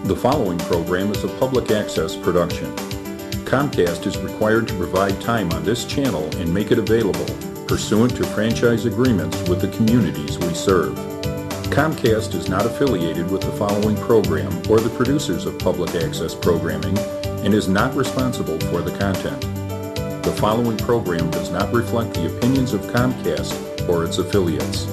The following program is a public access production. Comcast is required to provide time on this channel and make it available pursuant to franchise agreements with the communities we serve. Comcast is not affiliated with the following program or the producers of public access programming and is not responsible for the content. The following program does not reflect the opinions of Comcast or its affiliates.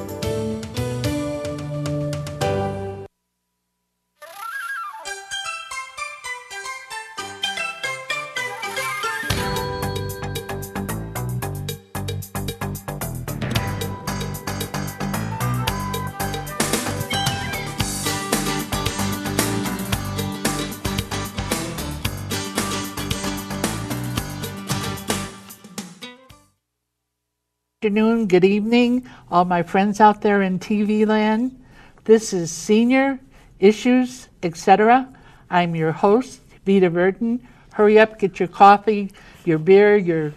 Afternoon, good evening, all my friends out there in TV land. This is Senior Issues, etc. I'm your host, Vita Verdon. Hurry up, get your coffee, your beer, your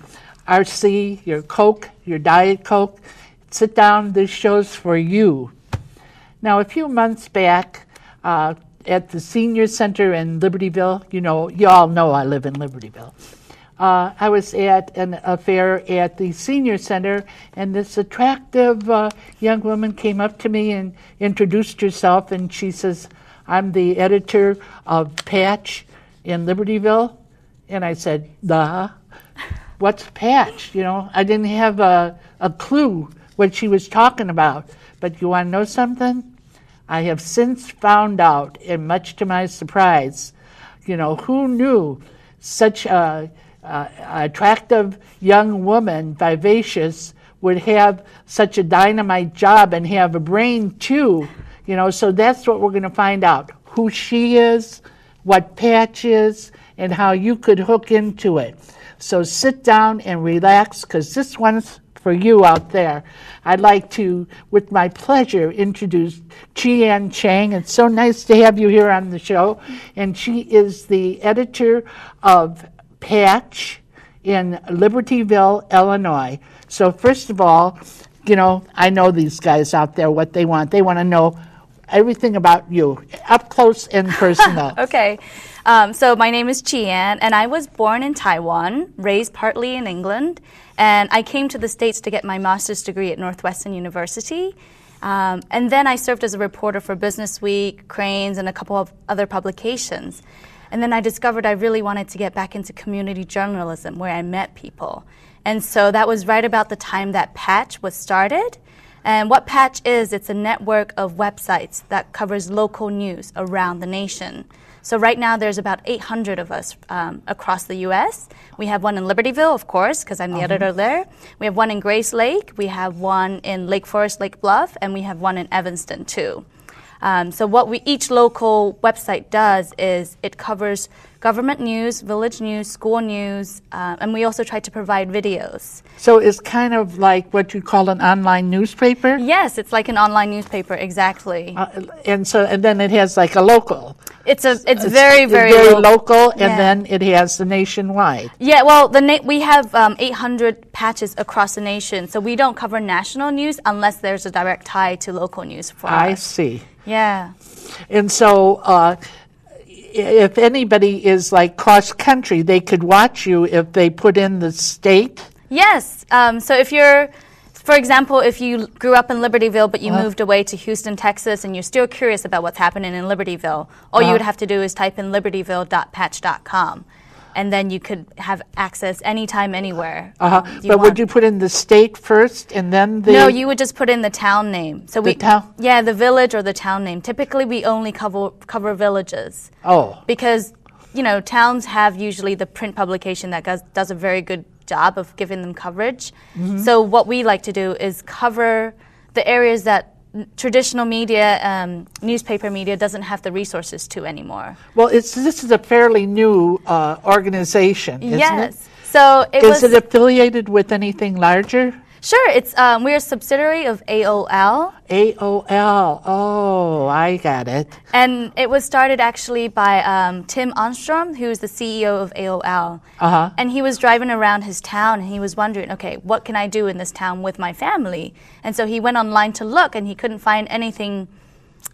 RC, your Coke, your Diet Coke. Sit down, this show's for you. Now, a few months back at the Senior Center in Libertyville, you all know I live in Libertyville. I was at an affair at the Senior Center, and this attractive young woman came up to me and introduced herself, and she says, I'm the editor of Patch in Libertyville. And I said, what's Patch? I didn't have a clue what she was talking about. But you want to know something? I have since found out, and much to my surprise, who knew such a attractive young woman, vivacious, would have such a dynamite job and have a brain too. So that's what we're going to find out, who she is, what Patch is, and how you could hook into it. So sit down and relax, because this one's for you out there. I'd like to, with my pleasure, introduce Chang. It's so nice to have you here on the show. And she is the editor of Patch in Libertyville, Illinois. So first of all, I know these guys out there, what they want. They want to know everything about you, up close and personal. Okay. So my name is Chang, and I was born in Taiwan, raised partly in England, and I came to the States to get my master's degree at Northwestern University. And then I served as a reporter for Business Week, Cranes, and a couple of other publications. And then I discovered I really wanted to get back into community journalism, where I met people. And so that was right about the time that Patch was started. And what Patch is, it's a network of websites that covers local news around the nation. So right now there's about 800 of us across the U.S. We have one in Libertyville, of course, because I'm the editor there. We have one in Grace Lake. We have one in Lake Forest, Lake Bluff, and we have one in Evanston, too. So what each local website does is it covers government news, village news, school news, and we also try to provide videos. So it's kind of like what you call an online newspaper? Yes, it's like an online newspaper, exactly. And then it has like a local. It's very local, and then it has the nationwide. Yeah, well, we have 800 patches across the nation, so we don't cover national news unless there's a direct tie to local news for us. I see. Yeah. And so if anybody is like cross country, they could watch you if they put in the state? Yes. So if you're, for example, if you grew up in Libertyville but you moved away to Houston, Texas, and you're still curious about what's happening in Libertyville, all you would have to do is type in libertyville.patch.com. And then you could have access anytime, anywhere. But would you put in the state first and then the... No, you would just put in the town name. So town? Yeah, the village or the town name. Typically, we only cover villages. Oh. Because, towns have usually the print publication that does a very good job of giving them coverage. Mm-hmm. So what we like to do is cover the areas that traditional media, newspaper media, doesn't have the resources to anymore. Well, this is a fairly new organization, isn't it? So is it affiliated with anything larger? Sure, it's we're a subsidiary of AOL. AOL, oh, I got it. And it was started actually by Tim Armstrong, who's the CEO of AOL. And he was driving around his town and he was wondering, okay, what can I do in this town with my family? And so he went online to look and he couldn't find anything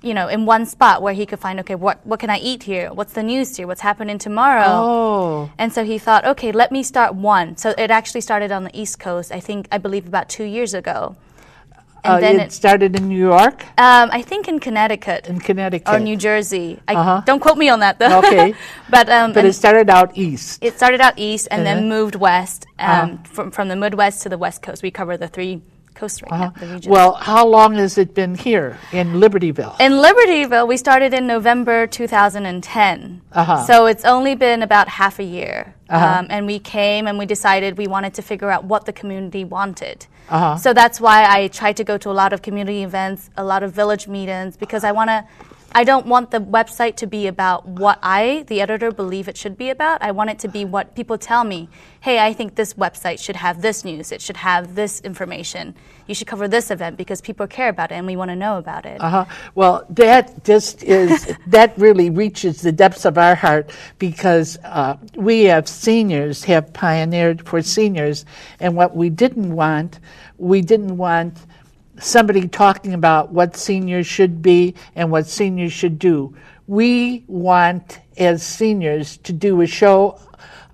in one spot where he could find, okay, what can I eat here? What's the news here? What's happening tomorrow? Oh. And so he thought, okay, let me start one. So it actually started on the East Coast, I believe about 2 years ago. And then it started in New York? I think in Connecticut. In Connecticut. Or New Jersey. Don't quote me on that, though. Okay. But it started out east. It started out east and then moved west. From the Midwest to the West Coast. We cover the 3 coasts right now, the region. Well, how long has it been here in Libertyville? In Libertyville, we started in November 2010. So it's only been about half a year. And we came and we decided we wanted to figure out what the community wanted. So that's why I tried to go to a lot of community events, a lot of village meetings, because I don't want the website to be about what I, the editor, believe it should be about. I want it to be what people tell me. Hey, I think this website should have this news. It should have this information. You should cover this event because people care about it and we want to know about it. Well, that just is, that really reaches the depths of our heart because we have seniors, have pioneered for seniors, and what we didn't want somebody talking about what seniors should be and what seniors should do. We want, as seniors, to do a show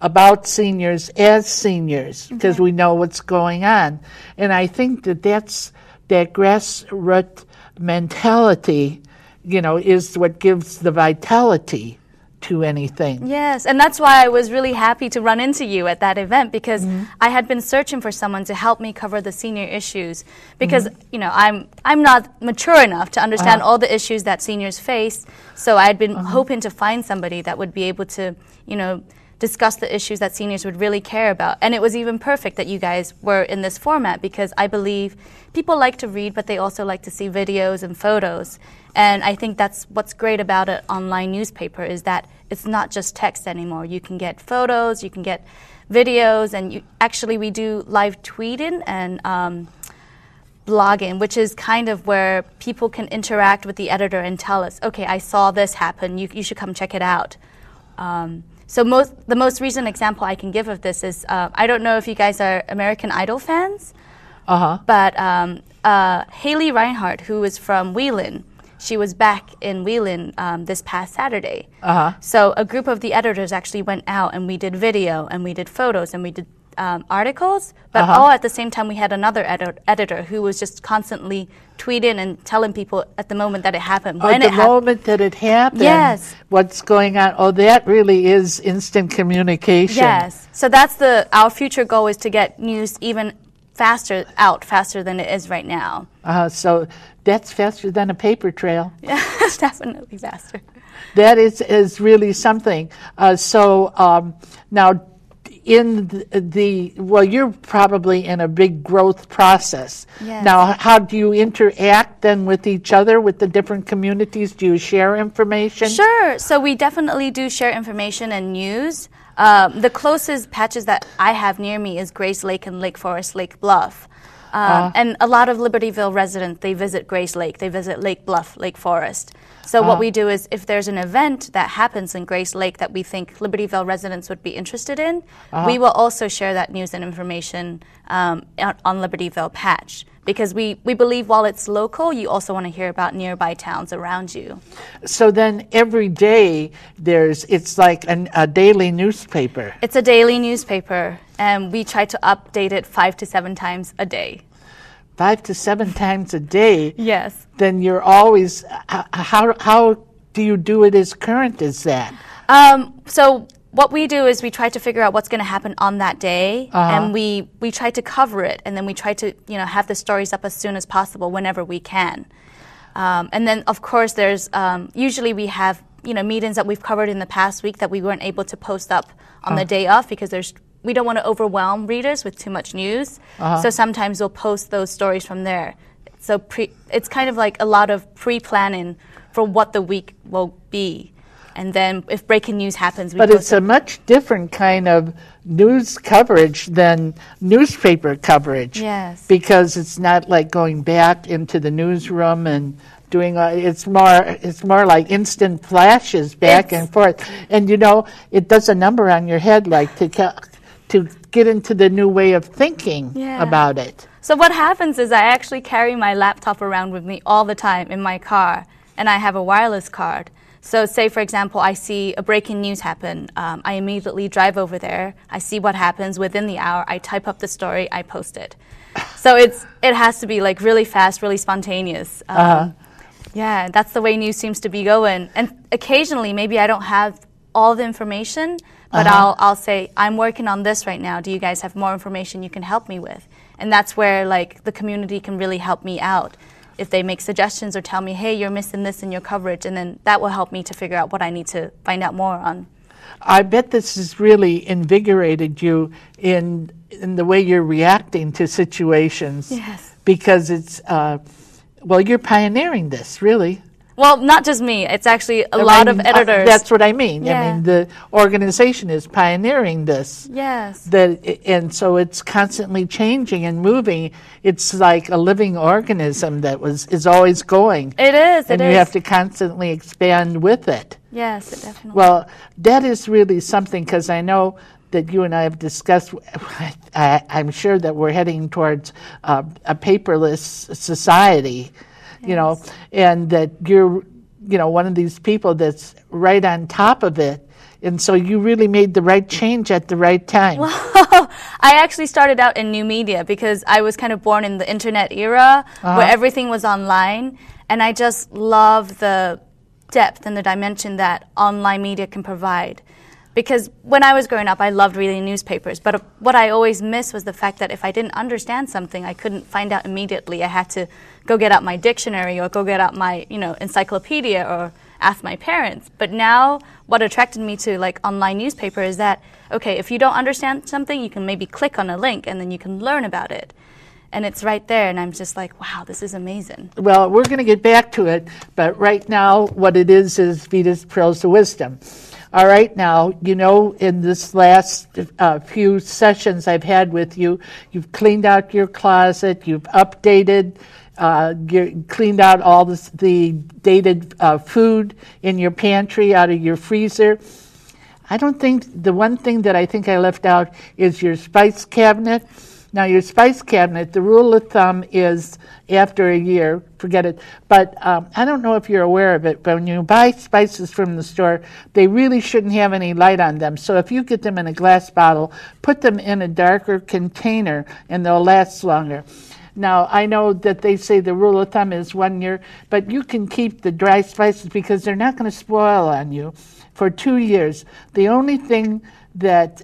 about seniors as seniors because we know what's going on. And I think that's that grassroots mentality, is what gives the vitality to anything. Yes, and that's why I was really happy to run into you at that event because I had been searching for someone to help me cover the senior issues because I'm not mature enough to understand all the issues that seniors face. So I had been hoping to find somebody that would be able to discuss the issues that seniors would really care about. And it was even perfect that you guys were in this format because I believe people like to read, but they also like to see videos and photos. And I think that's what's great about an online newspaper is that it's not just text anymore. You can get photos, you can get videos, and we do live tweeting and blogging, which is kind of where people can interact with the editor and tell us, okay, I saw this happen, you should come check it out. So the most recent example I can give of this is, I don't know if you guys are American Idol fans, but Haley Reinhart, who is from Wheeling, she was back in Wheeling this past Saturday. So a group of the editors actually went out and we did video and we did photos and we did articles, but all at the same time we had another editor who was just constantly tweeting and telling people at the moment that it happened. Moment that it happened, yes. What's going on. Oh, that really is instant communication. Yes. So that's our future goal is to get news even faster than it is right now. So that's faster than a paper trail. Yeah, it's definitely faster. That is really something. Now, you're probably in a big growth process. Yes. Now, how do you interact then with each other, with the different communities? Do you share information? Sure. So we definitely do share information and news. The closest patches that I have near me is Grace Lake and Lake Forest, Lake Bluff. And a lot of Libertyville residents, they visit Grace Lake, they visit Lake Bluff, Lake Forest. So what we do is if there's an event that happens in Grace Lake that we think Libertyville residents would be interested in, we will also share that news and information on Libertyville patch. Because we believe while it's local, you also want to hear about nearby towns around you. So then every day it's like a daily newspaper. It's a daily newspaper, and we try to update it 5 to 7 times a day. 5 to 7 times a day? Yes. Then you're always, how do you do it as current as that? So what we do is we try to figure out what's going to happen on that day, and we try to cover it, and then we try to have the stories up as soon as possible whenever we can. And then of course there's usually we have meetings that we've covered in the past week that we weren't able to post up on the day off because we don't want to overwhelm readers with too much news. So sometimes we'll post those stories from there. So it's kind of like a lot of pre-planning for what the week will be. And then if breaking news happens, But it's a much different kind of news coverage than newspaper coverage. Yes. Because it's not like going back into the newsroom and doing it's more like instant flashes back and forth. And it does a number on your head like to get into the new way of thinking about it. So what happens is I actually carry my laptop around with me all the time in my car. and I have a wireless card. So say, for example, I see a breaking news happen. I immediately drive over there. I see what happens within the hour. I type up the story. I post it. So it has to be like really fast, really spontaneous. Yeah, that's the way news seems to be going. And occasionally, maybe I don't have all the information, but I'll say, I'm working on this right now. Do you guys have more information you can help me with? And that's where like the community can really help me out. If they make suggestions or tell me, hey, you're missing this in your coverage, and then that will help me to figure out what I need to find out more on. I bet this has really invigorated you in the way you're reacting to situations. Yes. Because it's, well, you're pioneering this, really. Well, not just me. It's actually a lot of editors. That's what I mean. Yeah. I mean, the organization is pioneering this. Yes. And so it's constantly changing and moving. It's like a living organism that is always going. It is. And you have to constantly expand with it. Yes, it definitely. Well, that is really something, because I know that you and I have discussed, I'm sure that we're heading towards a paperless society. You know, and that you're, one of these people that's right on top of it. And so you really made the right change at the right time. Well, I actually started out in new media because I was kind of born in the internet era where everything was online. And I just love the depth and the dimension that online media can provide. Because when I was growing up, I loved reading newspapers. But what I always missed was the fact that if I didn't understand something, I couldn't find out immediately. I had to go get out my dictionary or go get out my, encyclopedia or ask my parents. But now what attracted me to like online newspaper is that, okay, if you don't understand something, you can maybe click on a link and then you can learn about it. And it's right there, and I'm just like, wow, this is amazing. Well, we're going to get back to it, but right now what it is Vita's Pearls of Wisdom. All right, now, in this last few sessions I've had with you, you've cleaned out your closet, you've updated, you cleaned out all the dated food in your pantry out of your freezer. I don't think, the one thing that I think I left out is your spice cabinet. Now, your spice cabinet, the rule of thumb is after a year, forget it. But I don't know if you're aware of it, but when you buy spices from the store, they really shouldn't have any light on them. So if you get them in a glass bottle, put them in a darker container, and they'll last longer. Now, I know that they say the rule of thumb is 1 year, but you can keep the dry spices because they're not going to spoil on you for 2 years. The only thing that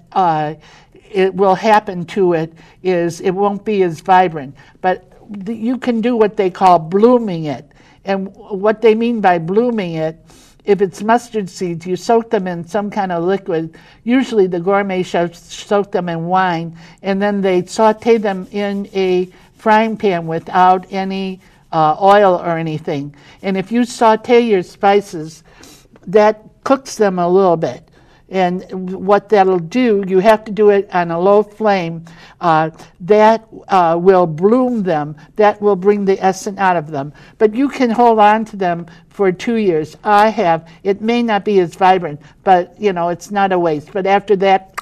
it will happen to it is it won't be as vibrant. But you can do what they call blooming it. And what they mean by blooming it, if it's mustard seeds, you soak them in some kind of liquid. Usually the gourmet chefs soak them in wine, and then they saute them in a frying pan without any oil or anything. And if you saute your spices, that cooks them a little bit. And what that'll do, you have to do it on a low flame, that will bloom them. That will bring the essence out of them. But you can hold on to them for 2 years. I have. It may not be as vibrant, but, it's not a waste. But after that,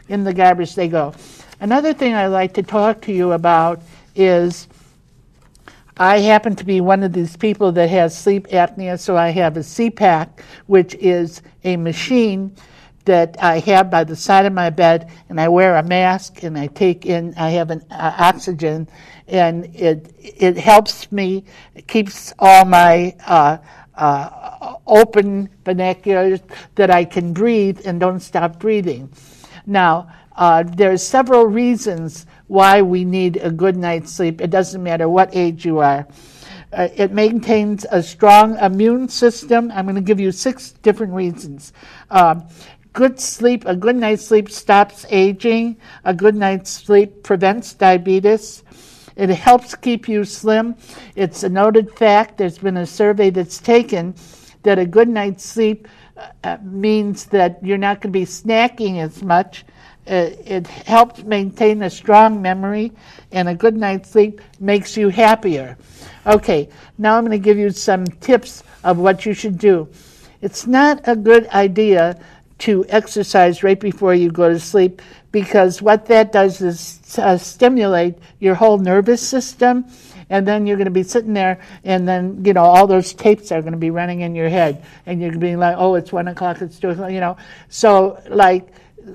in the garbage they go. Another thing I'd like to talk to you about is I happen to be one of these people that has sleep apnea, so I have a CPAP, which is a machine that I have by the side of my bed, and I wear a mask, and I have an oxygen, and it helps me, it keeps all my open vernaculars that I can breathe and don't stop breathing. Now, there's several reasons why we need a good night's sleep. It doesn't matter what age you are. It maintains a strong immune system. I'm going to give you 6 different reasons. Good sleep, a good night's sleep stops aging. A good night's sleep prevents diabetes. It helps keep you slim. It's a noted fact. There's been a survey that's taken that a good night's sleep means that you're not going to be snacking as much. It helps maintain a strong memory, and a good night's sleep makes you happier. Okay, now I'm going to give you some tips of what you should do. It's not a good idea to exercise right before you go to sleep, because what that does is stimulate your whole nervous system, and then you're going to be sitting there, and then, all those tapes are going to be running in your head, and you're going to be like, oh, it's 1 o'clock, it's 2 o'clock, So,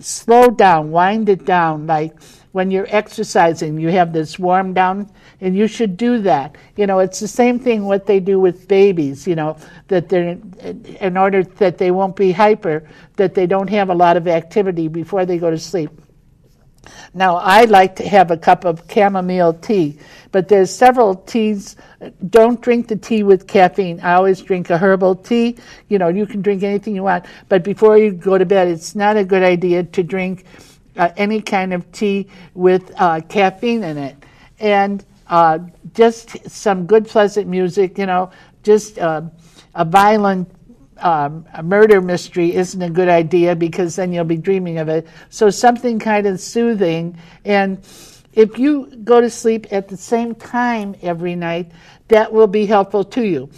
slow down, wind it down. When you're exercising, you have this warm down, and you should do that. It's the same thing what they do with babies, that they're, in order that they won't be hyper, that they don't have a lot of activity before they go to sleep. Now, I like to have a cup of chamomile tea, but there's several teas. Don't drink the tea with caffeine. I always drink a herbal tea. You can drink anything you want, but before you go to bed, it's not a good idea to drink any kind of tea with caffeine in it. And just some good, pleasant music, just a violent a murder mystery isn't a good idea, because then you'll be dreaming of it. So something kind of soothing. And if you go to sleep at the same time every night, that will be helpful to you.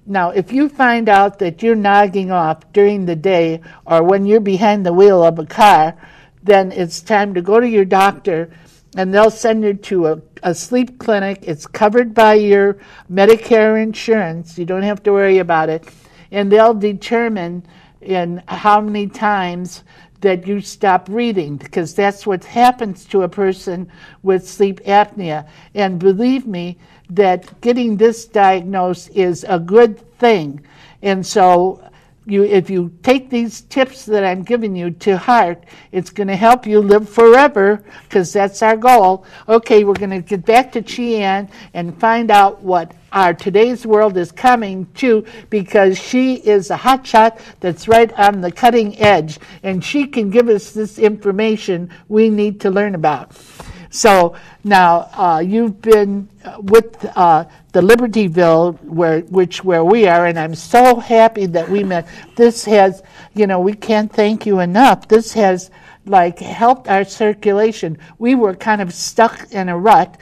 Now, if you find out that you're nogging off during the day or when you're behind the wheel of a car, then it's time to go to your doctor, and they'll send you to a sleep clinic. It's covered by your Medicare insurance. You don't have to worry about it. And they'll determine in how many times that you stop reading, because that's what happens to a person with sleep apnea. And believe me, that getting this diagnosed is a good thing. And so if you take these tips that I'm giving you to heart, it's going to help you live forever, because that's our goal. Okay, we're going to get back to Cheyenne and find out what our today's world is coming to, because she is a hotshot that's right on the cutting edge, and she can give us this information we need to learn about. So now you've been with the Libertyville, where we are, and I'm so happy that we met. This has, we can't thank you enough. This has helped our circulation. We were kind of stuck in a rut.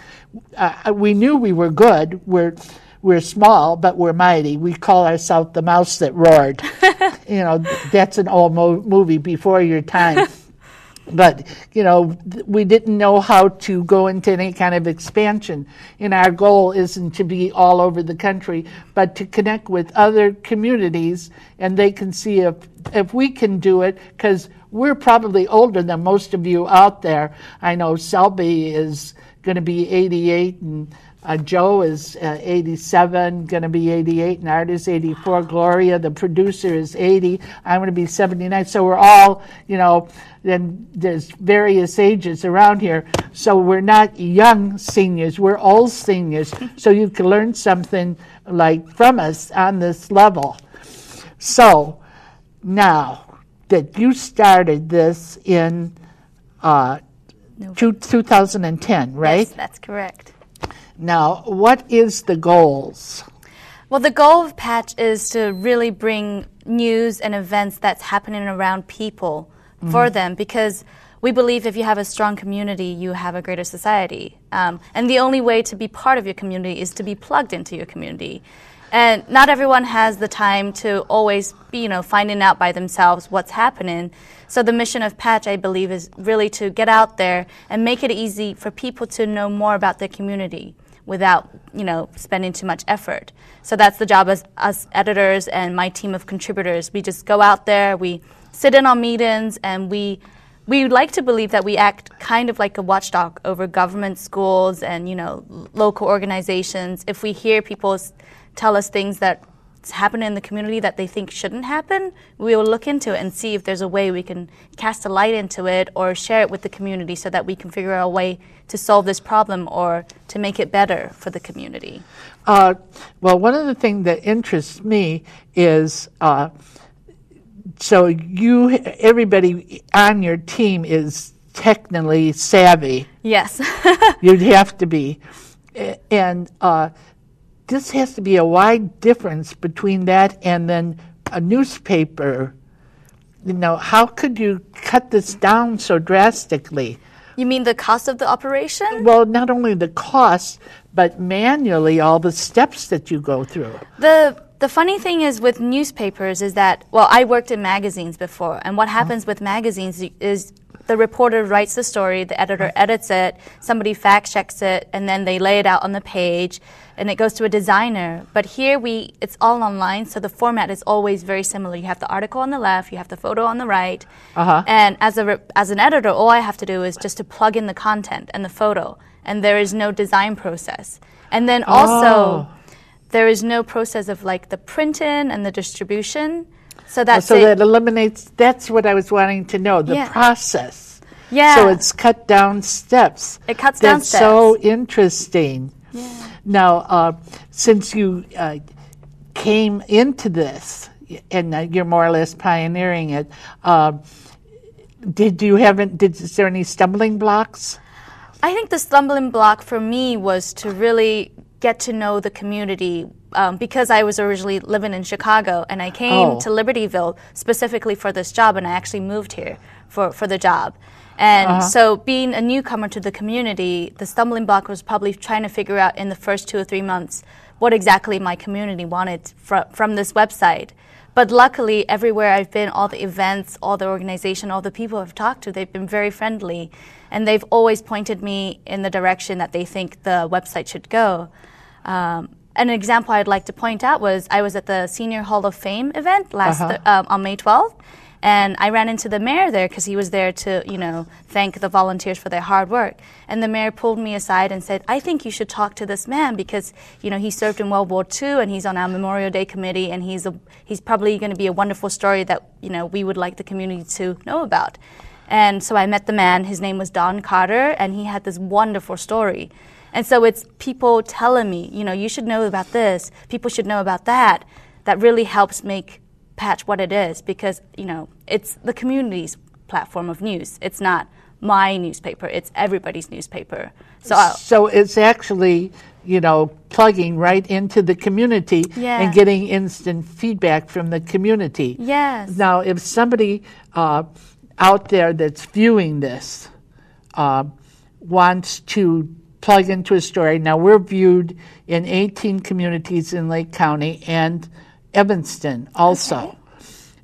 We knew we were good. We're small, but we're mighty. We call ourselves the mouse that roared. That's an old movie before your time. But, we didn't know how to go into any kind of expansion. And our goal isn't to be all over the country, but to connect with other communities, and they can see if we can do it, because we're probably older than most of you out there. I know Selby is going to be 88, and Joe is 87, going to be 88, and Art is 84. Gloria, the producer, is 80. I'm going to be 79. So we're all, then there's various ages around here. So we're not young seniors, we're old seniors. So you can learn something from us on this level. So now that you started this in 2010, right? Yes, that's correct. Now, what is the goals? Well, the goal of Patch is to really bring news and events that's happening around people for them, because we believe if you have a strong community, you have a greater society. And the only way to be part of your community is to be plugged into your community. And not everyone has the time to always be, finding out by themselves what's happening. So the mission of Patch, I believe, is really to get out there and make it easy for people to know more about their community without, spending too much effort. So that's the job as us editors and my team of contributors. We just go out there, we sit in on meetings, and we like to believe that we act kind of like a watchdog over government, schools, and, local organizations. If we hear people tell us things that's happening in the community that they think shouldn't happen, we will look into it and see if there's a way we can cast a light into it or share it with the community so that we can figure out a way to solve this problem or to make it better for the community. Well, one of the things that interests me is so everybody on your team is technically savvy. Yes. You'd have to be. And this has to be a wide difference between that and then a newspaper. How could you cut this down so drastically? You mean the cost of the operation? Well, not only the cost, but manually all the steps that you go through. The the funny thing is with newspapers is that, well, I worked in magazines before, and what happens with magazines is the reporter writes the story, the editor edits it, somebody fact checks it, and then they lay it out on the page, and it goes to a designer. But here it's all online, so the format is always very similar. You have the article on the left, you have the photo on the right, and as an editor, all I have to do is just to plug in the content and the photo, and there is no design process. And then also, there is no process of like the print-in and the distribution. So that eliminates, that's what I was wanting to know, the process. Yeah. So it's cut down steps. It cuts down steps. That's so interesting. Yeah. Now, since you came into this, and you're more or less pioneering it, is there any stumbling blocks? I think the stumbling block for me was to really get to know the community because I was originally living in Chicago and I came to Libertyville specifically for this job, and I actually moved here for the job. And so being a newcomer to the community, the stumbling block was probably trying to figure out in the first 2 or 3 months what exactly my community wanted from this website. But luckily, everywhere I've been, all the events, all the organization, all the people I've talked to, they've been very friendly. And they've always pointed me in the direction that they think the website should go. An example I'd like to point out was I was at the Senior Hall of Fame event on May 12th. And I ran into the mayor there because he was there to, thank the volunteers for their hard work. And the mayor pulled me aside and said, I think you should talk to this man because, he served in World War II and he's on our Memorial Day committee and he's probably going to be a wonderful story that, we would like the community to know about. And so I met the man. His name was Don Carter, and he had this wonderful story. And so it's people telling me, you should know about this, people should know about that. That really helps make Patch what it is because, it's the community's platform of news. It's not my newspaper. It's everybody's newspaper. So it's actually, plugging right into the community and getting instant feedback from the community. Yes. Now, if somebody out there that's viewing this wants to plug into a story, now we're viewed in 18 communities in Lake County and Evanston also. Okay.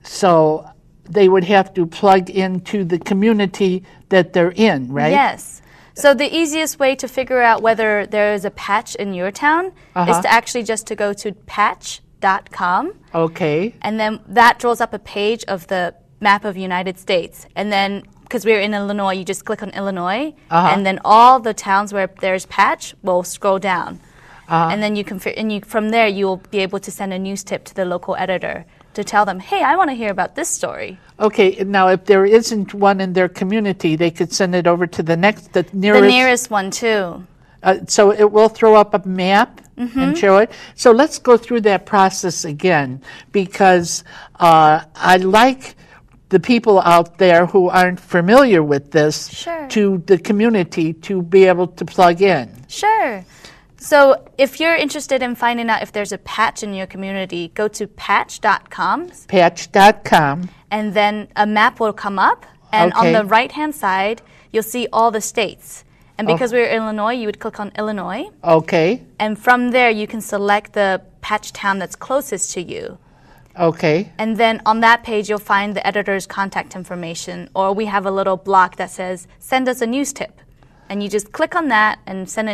So they would have to plug into the community that they're in, right? Yes. So the easiest way to figure out whether there is a patch in your town is to actually just to go to patch.com. Okay. And then that draws up a page of the map of United States. And then, because we're in Illinois, you just click on Illinois, and then all the towns where there's patch will scroll down. And then from there, you'll be able to send a news tip to the local editor to tell them, hey, I want to hear about this story. Okay, now if there isn't one in their community, they could send it over to the nearest. The nearest one, too. So it will throw up a map and show it. So let's go through that process again, because I like the people out there who aren't familiar with this to the community to be able to plug in. Sure. So if you're interested in finding out if there's a patch in your community, go to patch.com. Patch.com. And then a map will come up. And on the right-hand side, you'll see all the states. And because we're in Illinois, you would click on Illinois. Okay. And from there, you can select the patch town that's closest to you. Okay. And then on that page, you'll find the editor's contact information. Or we have a little block that says, send us a news tip. And you just click on that and send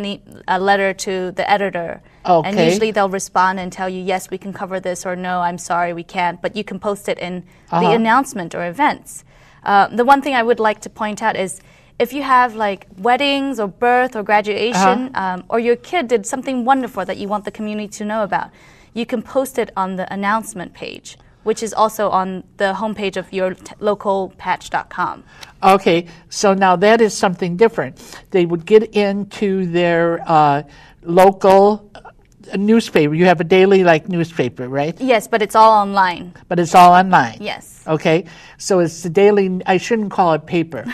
a letter to the editor. Okay. And usually they'll respond and tell you, yes, we can cover this, or no, I'm sorry, we can't. But you can post it in the announcement or events. The one thing I would like to point out is if you have like weddings or birth or graduation, or your kid did something wonderful that you want the community to know about, you can post it on the announcement page, which is also on the homepage of your local patch.com. Okay, so now that is something different. They would get into their local newspaper. You have a daily newspaper, right? Yes, but it's all online. But it's all online? Yes. Okay, so it's the daily, I shouldn't call it paper,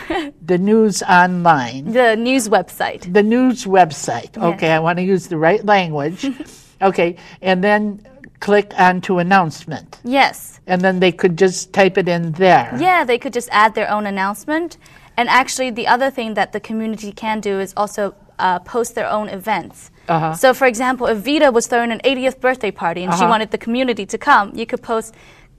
the news online. The news website. The news website. Okay, yes. I want to use the right language. Okay, and then click onto announcement. Yes. And then they could just type it in there. Yeah, they could just add their own announcement. And actually, the other thing that the community can do is also post their own events. So, for example, if Vita was throwing an 80th birthday party and she wanted the community to come, you could post,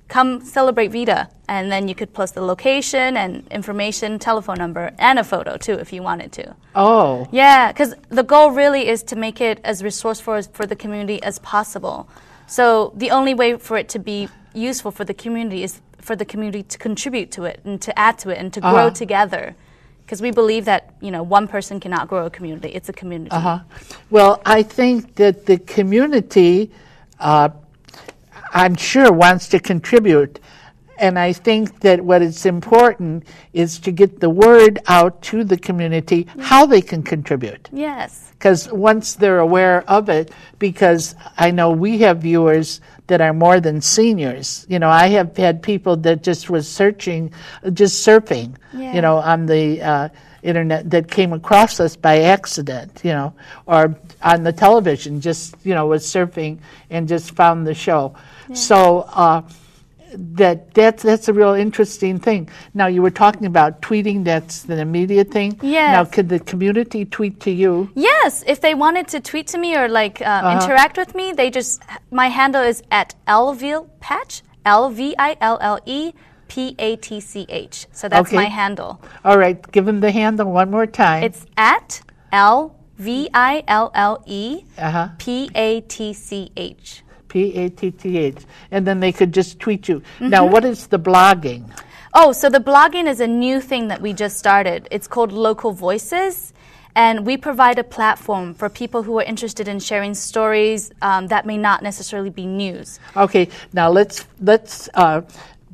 "Come celebrate Vita," and then you could post the location and information, telephone number, and a photo too if you wanted to. Oh. Yeah, because the goal really is to make it as resourceful for the community as possible. So the only way for it to be useful for the community is for the community to contribute to it and to add to it and to grow together. Because we believe that, one person cannot grow a community. It's a community. Well, I think that the community, I'm sure, wants to contribute. And I think that what is important is to get the word out to the community how they can contribute. Yes. Because once they're aware of it, because I know we have viewers that are more than seniors. I have had people that just was surfing, on the internet that came across us by accident, or on the television, just, was surfing and just found the show. Yeah. So that's a real interesting thing. Now, you were talking about tweeting. That's the immediate thing. Yes. Now, could the community tweet to you? Yes. If they wanted to tweet to me or interact with me, my handle is at LVillePatch, LVILLEPATCH. So that's my handle. All right. Give them the handle one more time. It's at LVILLEPATCH. PATTH. And then they could just tweet you. Now, what is the blogging? Oh, so the blogging is a new thing that we just started. It's called Local Voices. And we provide a platform for people who are interested in sharing stories that may not necessarily be news. Okay. Now, let's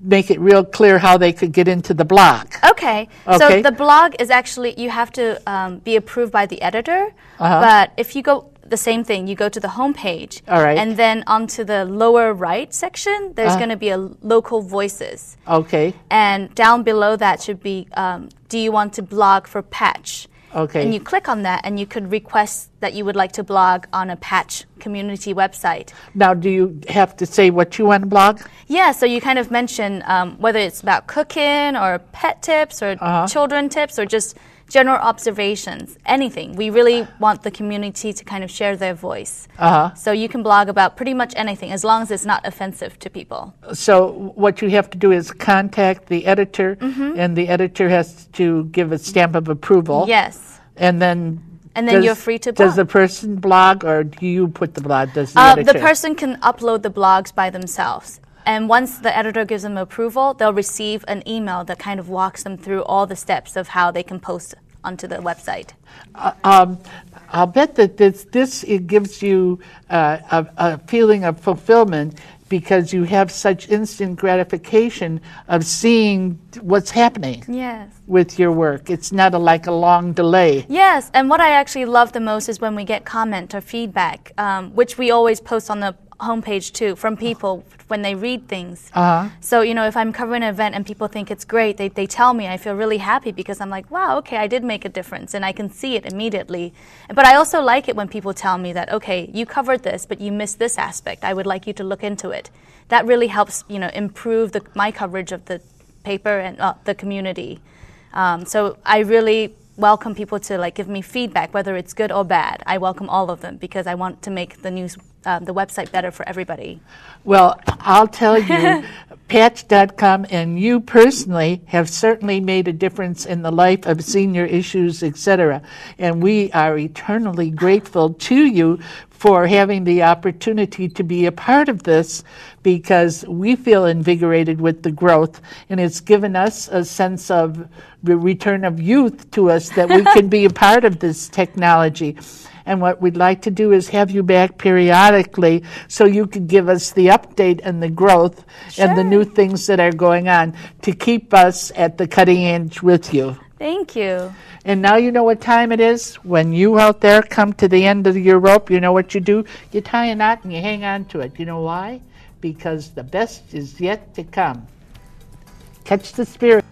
make it real clear how they could get into the blog. Okay. So the blog is actually, you have to be approved by the editor. But if you go, the same thing, you go to the homepage. All right. And then onto the lower right section, there's going to be a Local Voices. Okay. And down below that should be, do you want to blog for Patch? Okay. And you click on that, and you could request that you would like to blog on a Patch community website. Now, do you have to say what you want to blog? Yeah, so you kind of mention whether it's about cooking or pet tips or children tips or just general observations, anything. We really want the community to kind of share their voice. So you can blog about pretty much anything as long as it's not offensive to people. So what you have to do is contact the editor, and the editor has to give a stamp of approval. Yes. And then you're free to blog. Does the person blog, or do you put the blog? Does the editor? The person can upload the blogs by themselves. And once the editor gives them approval, they'll receive an email that kind of walks them through all the steps of how they can post onto the website. I'll bet that this it gives you a feeling of fulfillment because you have such instant gratification of seeing what's happening with your work. It's not like a long delay. Yes, and what I actually love the most is when we get comment or feedback, which we always post on the homepage too, from people when they read things. So, if I'm covering an event and people think it's great, they tell me, I feel really happy because I'm like, wow, okay, I did make a difference and I can see it immediately. But I also like it when people tell me that, okay, you covered this, but you missed this aspect. I would like you to look into it. That really helps, improve my coverage of the paper and the community. So I really welcome people to give me feedback, whether it's good or bad. I welcome all of them because I want to make the website better for everybody. Well, I'll tell you, Patch.com and you personally have certainly made a difference in the life of senior issues, etc. And we are eternally grateful to you for having the opportunity to be a part of this because we feel invigorated with the growth, and it's given us a sense of the return of youth to us that we can be a part of this technology. And what we'd like to do is have you back periodically so you can give us the update and the growth and the new things that are going on to keep us at the cutting edge with you. Thank you. And now you know what time it is. When you out there come to the end of your rope, you know what you do? You tie a knot and you hang on to it. You know why? Because the best is yet to come. Catch the spirit.